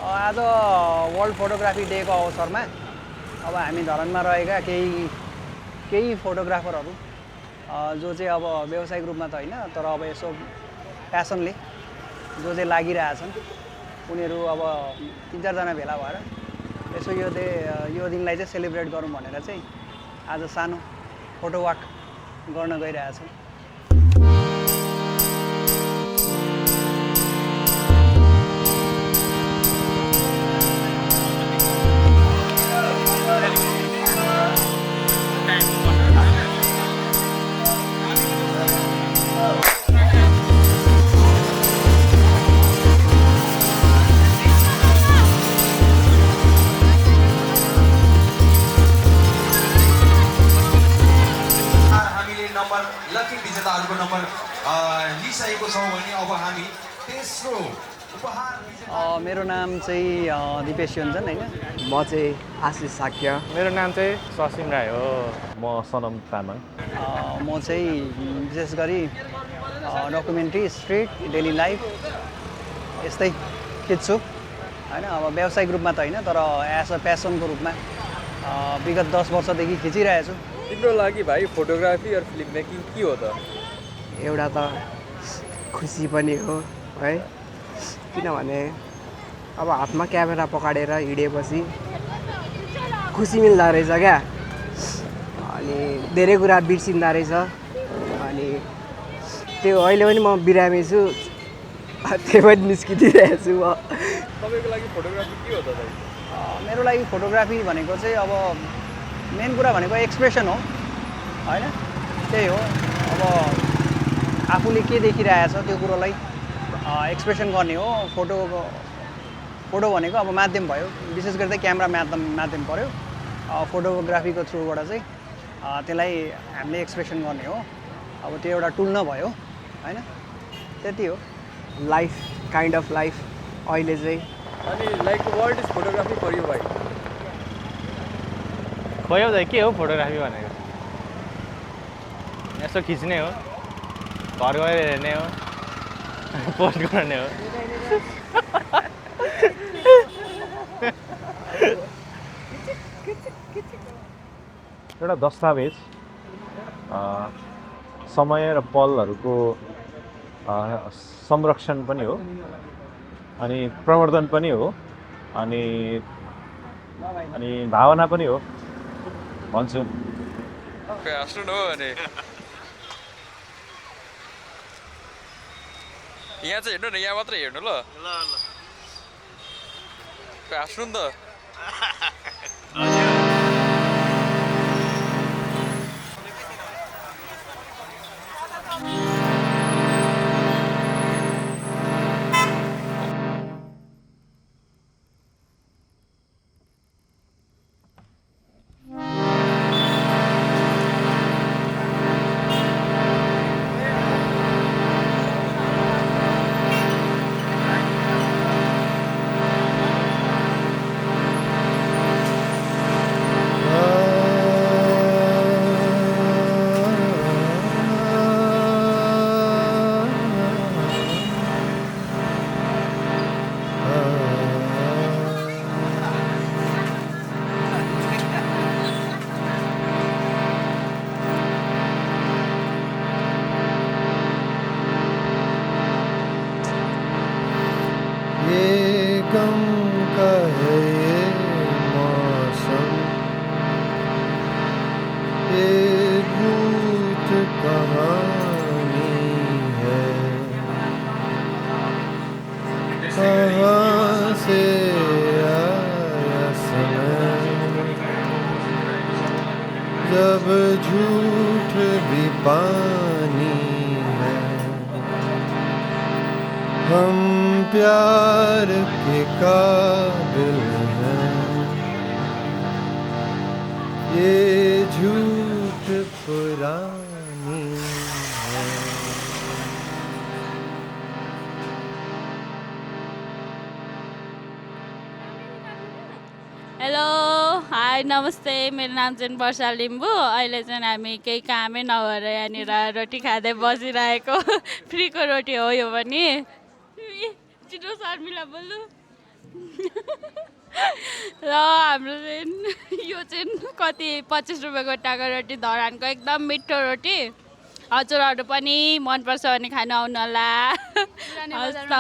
आज world photography डेको अवसरमा अब हामी धरानमा रहेका केही फोटोग्राफरहरू जो चाहिँ अब व्यावसायिक रूपमा त होइन तर अब यसो प्यासनले जो चाहिँ लागिरहेछन् उनीहरू अब 3-4 जना भेला भएर यसो यो दिनलाई चाहिँ सेलिब्रेट गरौँ भनेर चाहिँ आज सानो फोटो वाक गर्न गइरहेछौँ। लकी विजेताहरूको नम्बर लिइसकेको छौँ भने अब हामी तेस्रो उपहार मेरो नाम चाहिँ दिपेश योन्जन होइन। म चाहिँ आशिष साक्य। मेरो नाम चाहिँ ससिम राई हो। म सनम तामाङ। म चाहिँ विशेष गरी डकुमेन्ट्री, स्ट्रिट, डेली लाइफ यस्तै खिच्छु होइन। अब व्यावसायिक रूपमा त होइन तर एज अ प्यासनको रूपमा विगत 10 वर्षदेखि खिचिरहेछु। तिम्रो लागि भाइ फोटोग्राफी र फिल्म मेकिङ के हो त? एउटा त खुसी पनि हो है, किनभने अब हातमा क्यामेरा पकडेर हिँडेपछि खुसी मिल्दो रहेछ क्या। अनि धेरै कुरा बिर्सिँदो रहेछ। अनि त्यो अहिले पनि म बिरामी छु, त्यो पनि निस्किदिरहेको छु म। तपाईँको लागि फोटोग्राफी के हो त भाइ? मेरो लागि फोटोग्राफी भनेको चाहिँ अब मेन कुरा भनेको एक्सप्रेसन हो होइन। त्यही हो, अब आफूले के देखिरहेछ त्यो कुरोलाई एक्सप्रेसन गर्ने हो। फोटो भनेको अब माध्यम भयो, विशेष गरी चाहिँ क्यामेरा माध्यम पऱ्यो। फोटोग्राफीको थ्रुबाट चाहिँ त्यसलाई हामीले एक्सप्रेसन गर्ने हो। अब त्यो एउटा टुल नभयो होइन, त्यति हो। लाइफ, काइन्ड अफ लाइफ अहिले चाहिँ। अनि like what is photography for you भाइ? खोयो दाइ, के हो फोटोग्राफी भनेको? यसो खिच्ने हो, घर गएर हेर्ने हो, पोस्ट गर्ने हो। एउटा दस्तावेज समय र पलहरूको संरक्षण पनि हो अनि प्रवर्धन पनि हो अनि भावना पनि हो भन्छु। हाँस्नु न अनि यहाँ चाहिँ हेर्नु न, यहाँ मात्रै हेर्नु ल। हाँस्नु नि त। जब झूठ भी पानी है, हम प्यार के काबिल हैं, ये झूठ पुरानी है। हेलो, हाई, नमस्ते। मेरो नाम चाहिँ वर्षा लिम्बू। अहिले चाहिँ हामी केही कामै नगरेर यहाँनिर रोटी खाँदै बसिरहेको। फ्रीको रोटी हो यो पनि। छिटो शर्मिला बोल्नु। र हाम्रो चाहिँ यो चाहिँ कति 25 रुपियाँको टाका रोटी धरानको एकदम मिठो रोटी हजुरहरू पनि मनपर्छ भने खानु आउनु होला हस् त